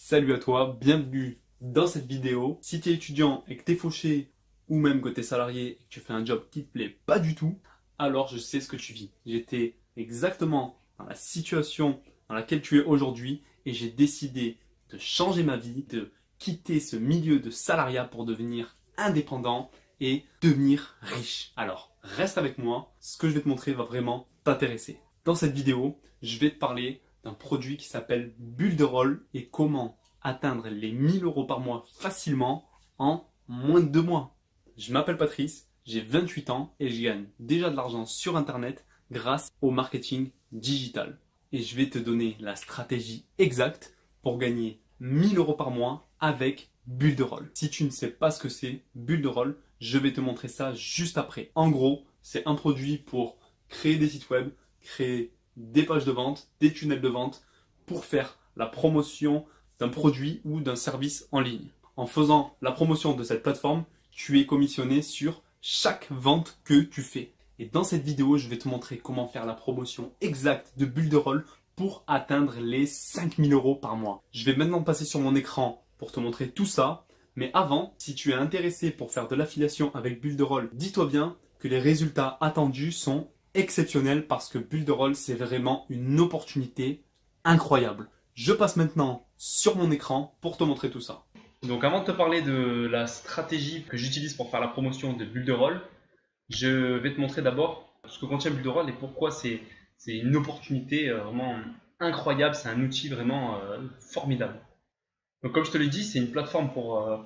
Salut à toi, bienvenue dans cette vidéo. Si tu es étudiant et que tu es fauché ou même que tu es salarié et que tu fais un job qui te plaît pas du tout, alors je sais ce que tu vis. J'étais exactement dans la situation dans laquelle tu es aujourd'hui et j'ai décidé de changer ma vie, de quitter ce milieu de salariat pour devenir indépendant et devenir riche. Alors, reste avec moi, ce que je vais te montrer va vraiment t'intéresser. Dans cette vidéo, je vais te parler d'un produit qui s'appelle Builderall et comment atteindre les 1 000 € par mois facilement en moins de 2 mois. Je m'appelle Patrice, j'ai 28 ans et je gagne déjà de l'argent sur Internet grâce au marketing digital. Et je vais te donner la stratégie exacte pour gagner 1 000 € par mois avec Builderall. Si tu ne sais pas ce que c'est, Builderall, je vais te montrer ça juste après. En gros, c'est un produit pour créer des sites web, créer des pages de vente, des tunnels de vente pour faire la promotion d'un produit ou d'un service en ligne. En faisant la promotion de cette plateforme, tu es commissionné sur chaque vente que tu fais. Et dans cette vidéo, je vais te montrer comment faire la promotion exacte de Builderall pour atteindre les 5 000 € par mois. Je vais maintenant passer sur mon écran pour te montrer tout ça. Mais avant, si tu es intéressé pour faire de l'affiliation avec Builderall, dis-toi bien que les résultats attendus sont exceptionnels parce que Builderall, c'est vraiment une opportunité incroyable. Je passe maintenant sur mon écran pour te montrer tout ça. Donc avant de te parler de la stratégie que j'utilise pour faire la promotion de Builderall, je vais te montrer d'abord ce que contient Builderall et pourquoi c'est une opportunité vraiment incroyable, c'est un outil vraiment formidable. Donc comme je te l'ai dit, c'est une plateforme pour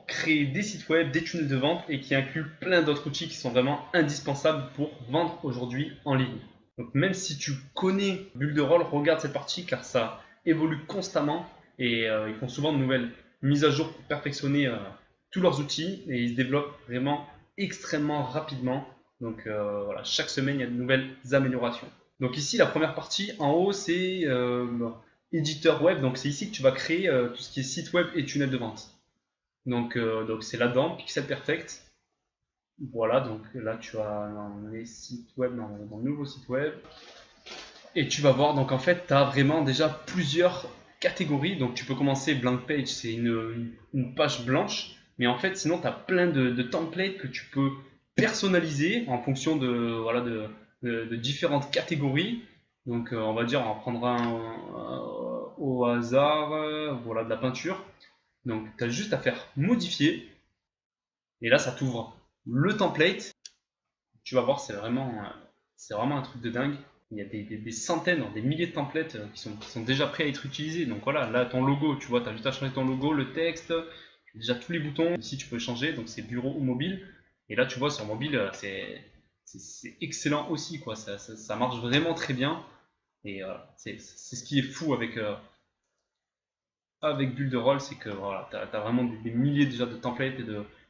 créer des sites web, des tunnels de vente et qui inclut plein d'autres outils qui sont vraiment indispensables pour vendre aujourd'hui en ligne. Donc même si tu connais Builderall, regarde cette partie car ça évolue constamment et ils font souvent de nouvelles mises à jour pour perfectionner tous leurs outils et ils se développent vraiment extrêmement rapidement. Donc voilà, chaque semaine il y a de nouvelles améliorations. Donc ici la première partie en haut c'est éditeur web, donc c'est ici que tu vas créer tout ce qui est site web et tunnel de vente. Donc c'est là-dedans, Pixel Perfect. Voilà, donc là tu as dans les sites web, dans le nouveau site web. Et tu vas voir, donc en fait, tu as vraiment déjà plusieurs catégories. Donc tu peux commencer blank page, c'est une page blanche. Mais en fait, sinon, tu as plein de templates que tu peux personnaliser en fonction voilà, de différentes catégories. Donc on va dire, on va prendre au hasard, voilà, de la peinture. Donc tu as juste à faire modifier. Et là, ça t'ouvre le template. Tu vas voir, c'est vraiment un truc de dingue. Il y a des centaines, des milliers de templates qui sont déjà prêts à être utilisés. Donc voilà, là, ton logo, tu vois, tu as juste à changer ton logo, le texte, déjà tous les boutons. Ici, tu peux changer, donc c'est bureau ou mobile. Et là, tu vois, sur mobile, c'est excellent aussi, quoi. Ça marche vraiment très bien. Et c'est ce qui est fou avec Builderall, c'est que voilà, tu as vraiment des milliers déjà de templates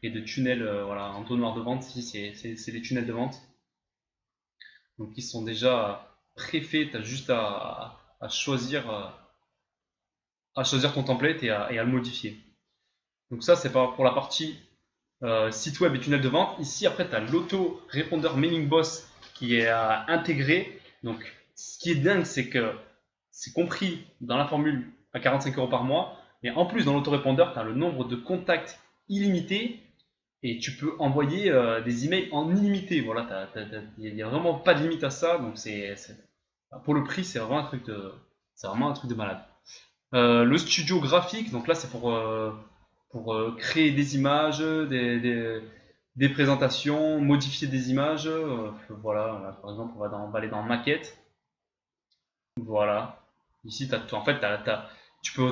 et de tunnels voilà, en entonnoirs de vente. Ici, c'est les tunnels de vente. Donc ils sont déjà préfaits, tu as juste à choisir ton template et à le modifier. Donc ça, c'est pour la partie site web et tunnel de vente. Ici, après, tu as l'auto-répondeur Mailing Boss qui est intégré. Donc, ce qui est dingue, c'est que c'est compris dans la formule à 45 € par mois. Mais en plus, dans l'autorépondeur, tu as le nombre de contacts illimité et tu peux envoyer des emails en illimité. Voilà, il n'y a vraiment pas de limite à ça. Donc, pour le prix, c'est vraiment un truc de malade. Le studio graphique, donc là, c'est pour créer des images, des présentations, modifier des images. Voilà, là, par exemple, on va aller dans maquette. Voilà. Ici, en fait, tu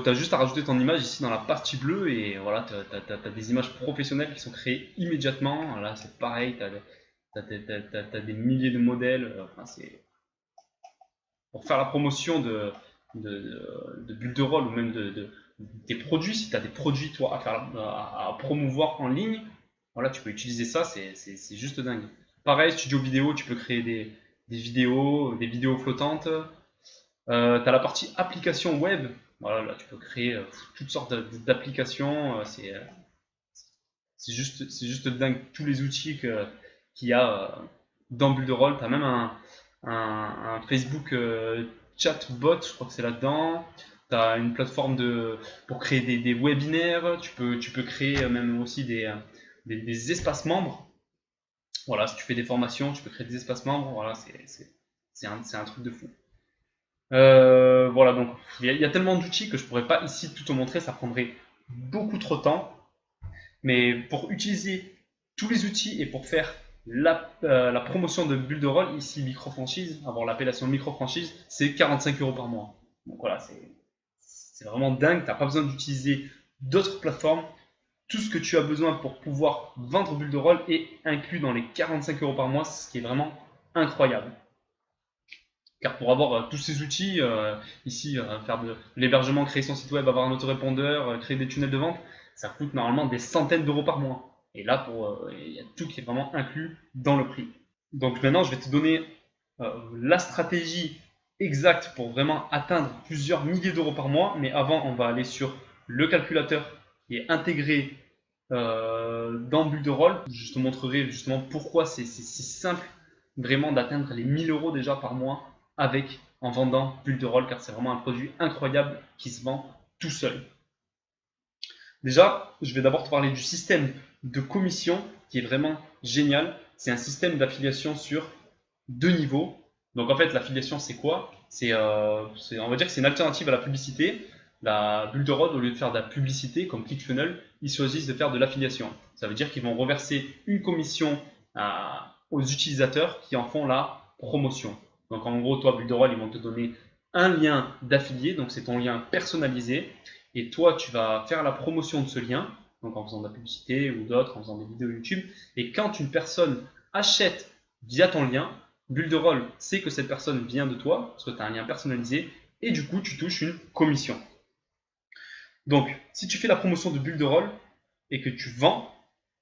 as juste à rajouter ton image ici dans la partie bleue et voilà, tu as des images professionnelles qui sont créées immédiatement. Là, c'est pareil, tu as des milliers de modèles. Enfin, c'est pour faire la promotion de Builderall ou même des produits. Si tu as des produits, toi, à promouvoir en ligne, voilà, tu peux utiliser ça, c'est juste dingue. Pareil, studio vidéo, tu peux créer des vidéos flottantes. Tu as la partie application web. Voilà, là, tu peux créer toutes sortes d'applications. C'est juste dingue. Tous les outils qu'il y a dans Builderall. Tu as même un Facebook chatbot, je crois que c'est là-dedans. Tu as une plateforme pour créer des webinaires, tu peux créer même aussi des espaces membres. Voilà, si tu fais des formations, tu peux créer des espaces membres. Voilà, c'est un truc de fou. Voilà, donc il y a tellement d'outils que je pourrais pas ici tout te montrer, ça prendrait beaucoup trop de temps. Mais pour utiliser tous les outils et pour faire la promotion de bulle de rôle, ici micro-franchise, avoir l'appellation micro-franchise, c'est 45 € par mois. Donc voilà, c'est vraiment dingue, tu n'as pas besoin d'utiliser d'autres plateformes. Tout ce que tu as besoin pour pouvoir vendre bulle de rôle est inclus dans les 45 € par mois, ce qui est vraiment incroyable. Car pour avoir tous ces outils, ici, faire de l'hébergement, créer son site web, avoir un autorépondeur, créer des tunnels de vente, ça coûte normalement des centaines d'euros par mois. Et là, il y a tout qui est vraiment inclus dans le prix. Donc maintenant, je vais te donner la stratégie exacte pour vraiment atteindre plusieurs milliers d'euros par mois. Mais avant, on va aller sur le calculateur qui est intégré dans Bulle de Rôle. Je te montrerai justement pourquoi c'est si simple vraiment d'atteindre les 1000 € déjà par mois en vendant Bulle de Rôle, car c'est vraiment un produit incroyable qui se vend tout seul. Déjà, je vais d'abord te parler du système de commission qui est vraiment génial. C'est un système d'affiliation sur 2 niveaux. Donc en fait, l'affiliation, c'est quoi? On va dire que c'est une alternative à la publicité. La Bulle de Rôle, au lieu de faire de la publicité comme ClickFunnels, ils choisissent de faire de l'affiliation. Ça veut dire qu'ils vont reverser une commission aux utilisateurs qui en font la promotion. Donc en gros, toi, Bulle de Rôle, ils vont te donner un lien d'affilié, donc c'est ton lien personnalisé. Et toi, tu vas faire la promotion de ce lien, donc en faisant de la publicité ou d'autres, en faisant des vidéos YouTube. Et quand une personne achète via ton lien, Bulle de Rôle sait que cette personne vient de toi, parce que tu as un lien personnalisé, et du coup, tu touches une commission. Donc, si tu fais la promotion de Bulle de Rôle et que tu vends,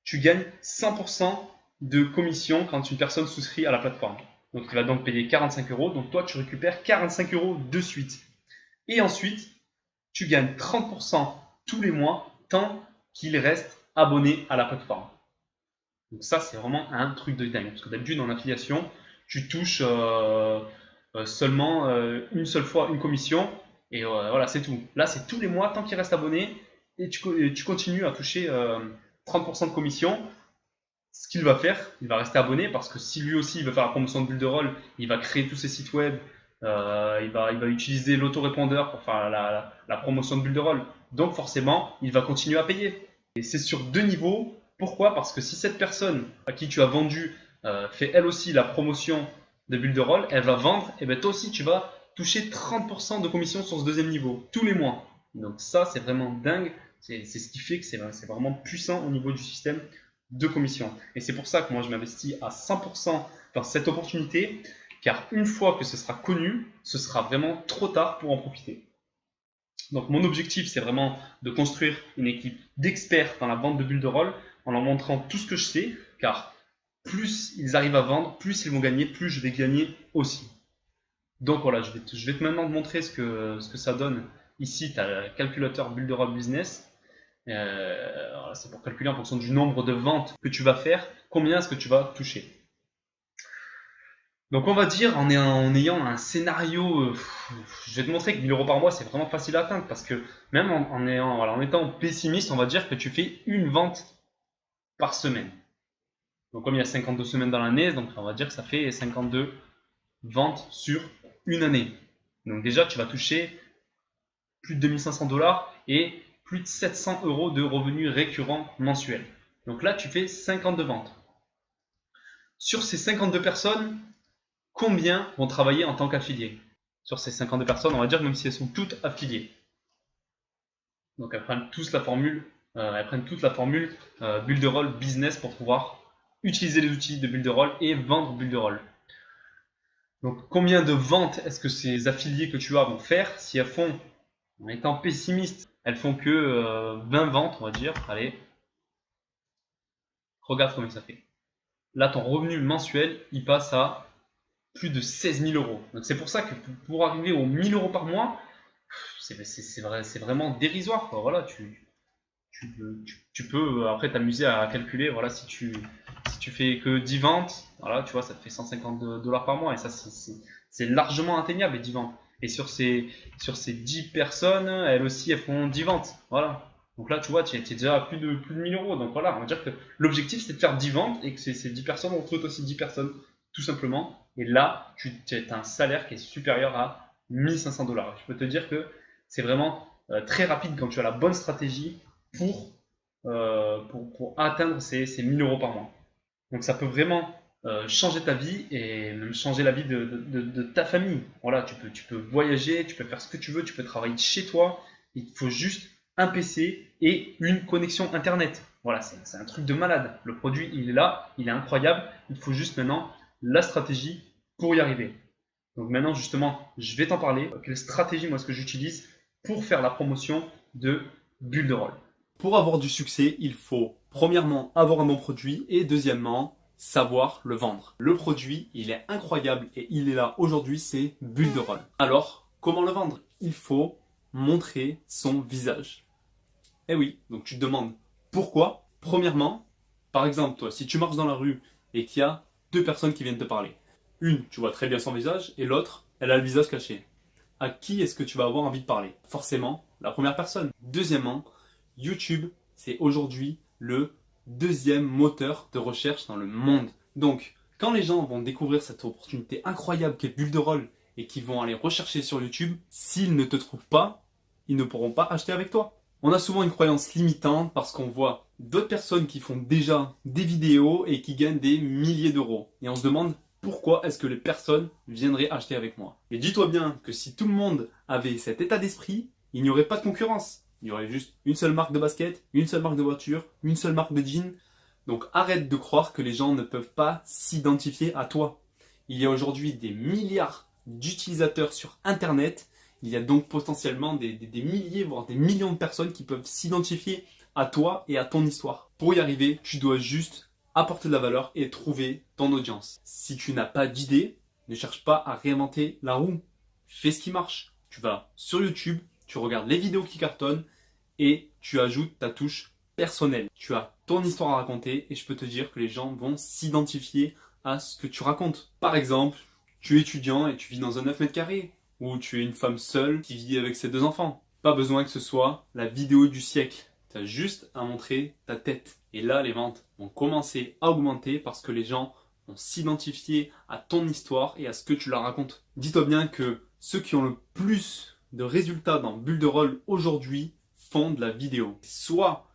tu gagnes 100% de commission quand une personne souscrit à la plateforme. Donc, tu vas donc payer 45 €. Donc, toi, tu récupères 45 € de suite. Et ensuite, tu gagnes 30% tous les mois tant qu'il reste abonné à la plateforme. Donc ça, c'est vraiment un truc de dingue. Parce que d'habitude, en affiliation, tu touches seulement une seule fois une commission. Et voilà, c'est tout. Là, c'est tous les mois tant qu'il reste abonné. Et tu continues à toucher 30% de commission. Ce qu'il va faire, il va rester abonné parce que si lui aussi il veut faire la promotion de Bulle de Rôle, il va créer tous ses sites web, il va utiliser l'autorépondeur pour faire la promotion de Bulle de Rôle. Donc forcément, il va continuer à payer. Et c'est sur 2 niveaux. Pourquoi? Parce que si cette personne à qui tu as vendu fait elle aussi la promotion de Bulle de Rôle, elle va vendre, et bien toi aussi tu vas toucher 30% de commission sur ce 2e niveau, tous les mois. Donc ça, c'est vraiment dingue. C'est ce qui fait que c'est vraiment puissant au niveau du système de commission. Et c'est pour ça que moi je m'investis à 100% dans cette opportunité, car une fois que ce sera connu, ce sera vraiment trop tard pour en profiter. Donc mon objectif, c'est vraiment de construire une équipe d'experts dans la vente de Bulle de Rôle en leur montrant tout ce que je sais, car plus ils arrivent à vendre, plus ils vont gagner, plus je vais gagner aussi. Donc voilà, je vais maintenant te montrer ce que ça donne. Ici, tu as le calculateur Bulle de Rôle Business. C'est pour calculer en fonction du nombre de ventes que tu vas faire, combien est-ce que tu vas toucher. Donc on va dire en ayant un scénario, je vais te montrer que 1000 € par mois c'est vraiment facile à atteindre parce que même en étant pessimiste, on va dire que tu fais une vente par semaine. Donc comme il y a 52 semaines dans l'année, donc on va dire que ça fait 52 ventes sur une année. Donc déjà tu vas toucher plus de 2500 $ et plus de 700 € de revenus récurrents mensuels. Donc là, tu fais 52 ventes. Sur ces 52 personnes, combien vont travailler en tant qu'affiliés? Sur ces 52 personnes, on va dire même si elles sont toutes affiliées. Donc elles prennent toute la formule Bulle de Rôle Business pour pouvoir utiliser les outils de Bulle de Rôle et vendre Bulle de Rôle. Donc combien de ventes est-ce que ces affiliés que tu as vont faire? Si elles font, en étant pessimiste, elles font que 20 ventes, on va dire. Allez, regarde combien ça fait. Là, ton revenu mensuel, il passe à plus de 16 000 €. Donc c'est pour ça que pour arriver aux 1000 € par mois, c'est vraiment dérisoire, quoi. Voilà, tu peux après t'amuser à calculer. Voilà, si tu fais que 10 ventes, voilà, tu vois, ça te fait 150 $ par mois. Et ça, c'est largement atteignable, les 10 ventes. Et sur ces 10 personnes, elles aussi, elles font 10 ventes. Voilà. Donc là, tu vois, tu es déjà à plus de 1000 euros. Donc voilà, on va dire que l'objectif, c'est de faire 10 ventes et que ces 10 personnes recrutent aussi 10 personnes, tout simplement. Et là, tu as un salaire qui est supérieur à 1500 $. Je peux te dire que c'est vraiment très rapide quand tu as la bonne stratégie pour atteindre ces 1000 euros par mois. Donc ça peut vraiment changer ta vie et même changer la vie de ta famille. Voilà, tu peux voyager, tu peux faire ce que tu veux, tu peux travailler de chez toi. Il faut juste un PC et une connexion Internet. Voilà, c'est un truc de malade. Le produit, il est là, il est incroyable. Il faut juste maintenant la stratégie pour y arriver. Donc maintenant, justement, je vais t'en parler. Quelle stratégie, moi, est-ce que j'utilise pour faire la promotion de Bulle de Rôle. Pour avoir du succès, il faut premièrement avoir un bon produit et deuxièmement savoir le vendre. Le produit, il est incroyable et il est là aujourd'hui, c'est Bulle de Rôle. Alors, comment le vendre? Il faut montrer son visage. Eh oui, donc tu te demandes pourquoi? Premièrement, par exemple, toi, si tu marches dans la rue et qu'il y a deux personnes qui viennent te parler, une, tu vois très bien son visage et l'autre, elle a le visage caché. À qui est-ce que tu vas avoir envie de parler? Forcément, la première personne. Deuxièmement, YouTube, c'est aujourd'hui le deuxième moteur de recherche dans le monde. Donc, quand les gens vont découvrir cette opportunité incroyable qu'est Bulle de Rôle et qu'ils vont aller rechercher sur YouTube, s'ils ne te trouvent pas, ils ne pourront pas acheter avec toi. On a souvent une croyance limitante parce qu'on voit d'autres personnes qui font déjà des vidéos et qui gagnent des milliers d'euros. Et on se demande pourquoi est-ce que les personnes viendraient acheter avec moi. Et dis-toi bien que si tout le monde avait cet état d'esprit, il n'y aurait pas de concurrence. Il y aurait juste une seule marque de basket, une seule marque de voiture, une seule marque de jean. Donc arrête de croire que les gens ne peuvent pas s'identifier à toi. Il y a aujourd'hui des milliards d'utilisateurs sur Internet. Il y a donc potentiellement des milliers, voire des millions de personnes qui peuvent s'identifier à toi et à ton histoire. Pour y arriver, tu dois juste apporter de la valeur et trouver ton audience. Si tu n'as pas d'idée, ne cherche pas à réinventer la roue. Fais ce qui marche. Tu vas sur YouTube, tu regardes les vidéos qui cartonnent et tu ajoutes ta touche personnelle. Tu as ton histoire à raconter et je peux te dire que les gens vont s'identifier à ce que tu racontes. Par exemple, tu es étudiant et tu vis dans un 9 mètres carrés ou tu es une femme seule qui vit avec ses deux enfants. Pas besoin que ce soit la vidéo du siècle. Tu as juste à montrer ta tête. Et là, les ventes vont commencer à augmenter parce que les gens vont s'identifier à ton histoire et à ce que tu leur racontes. Dis-toi bien que ceux qui ont le plus de résultats dans Bulle de Rôle aujourd'hui font de la vidéo. Soit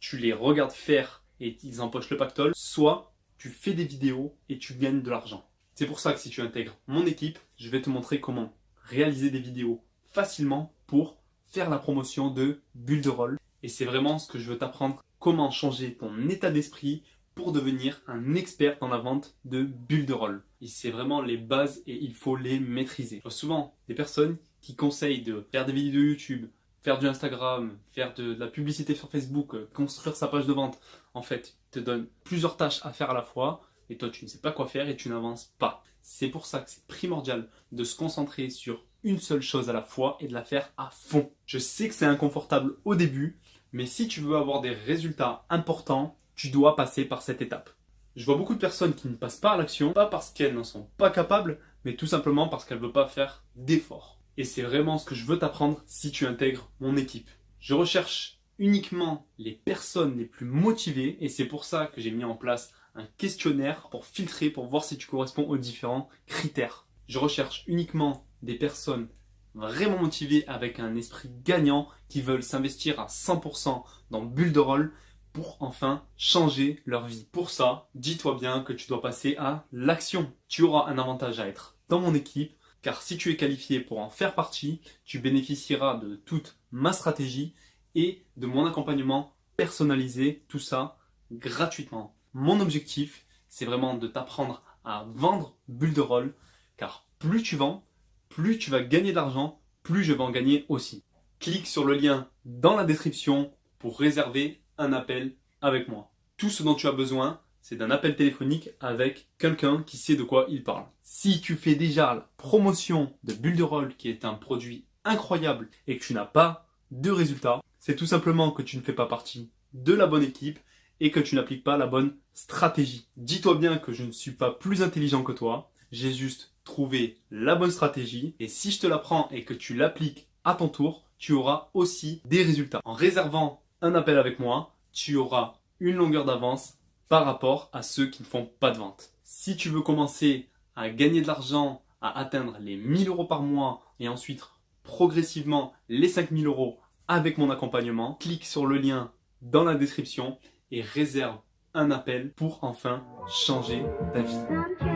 tu les regardes faire et ils empochent le pactole, soit tu fais des vidéos et tu gagnes de l'argent. C'est pour ça que si tu intègres mon équipe, je vais te montrer comment réaliser des vidéos facilement pour faire la promotion de Bulle de Rôle. Et c'est vraiment ce que je veux t'apprendre, comment changer ton état d'esprit pour devenir un expert dans la vente de Bulle de Rôle. Et c'est vraiment les bases et il faut les maîtriser. Je vois souvent des personnes qui conseillent de faire des vidéos YouTube, faire du Instagram, faire de la publicité sur Facebook, construire sa page de vente. En fait, ils te donnent plusieurs tâches à faire à la fois et toi tu ne sais pas quoi faire et tu n'avances pas. C'est pour ça que c'est primordial de se concentrer sur une seule chose à la fois et de la faire à fond. Je sais que c'est inconfortable au début, mais si tu veux avoir des résultats importants, tu dois passer par cette étape. Je vois beaucoup de personnes qui ne passent pas à l'action, pas parce qu'elles n'en sont pas capables, mais tout simplement parce qu'elles ne veulent pas faire d'efforts. Et c'est vraiment ce que je veux t'apprendre si tu intègres mon équipe. Je recherche uniquement les personnes les plus motivées et c'est pour ça que j'ai mis en place un questionnaire pour filtrer, pour voir si tu corresponds aux différents critères. Je recherche uniquement des personnes vraiment motivées avec un esprit gagnant qui veulent s'investir à 100% dans Bulle de Rôle pour enfin changer leur vie. Pour ça, dis-toi bien que tu dois passer à l'action. Tu auras un avantage à être dans mon équipe car si tu es qualifié pour en faire partie, tu bénéficieras de toute ma stratégie et de mon accompagnement personnalisé, tout ça gratuitement. Mon objectif, c'est vraiment de t'apprendre à vendre Bulle de Rôle car plus tu vends, plus tu vas gagner d'argent, plus je vais en gagner aussi. Clique sur le lien dans la description pour réserver un appel avec moi. Tout ce dont tu as besoin, c'est d'un appel téléphonique avec quelqu'un qui sait de quoi il parle. Si tu fais déjà la promotion de Bulle de Rôle, qui est un produit incroyable et que tu n'as pas de résultats, c'est tout simplement que tu ne fais pas partie de la bonne équipe et que tu n'appliques pas la bonne stratégie. Dis-toi bien que je ne suis pas plus intelligent que toi, j'ai juste trouver la bonne stratégie. Et si je te l'apprends et que tu l'appliques à ton tour, tu auras aussi des résultats. En réservant un appel avec moi, tu auras une longueur d'avance par rapport à ceux qui ne font pas de vente. Si tu veux commencer à gagner de l'argent, à atteindre les 1000 euros par mois et ensuite progressivement les 5000 euros avec mon accompagnement, clique sur le lien dans la description et réserve un appel pour enfin changer ta vie.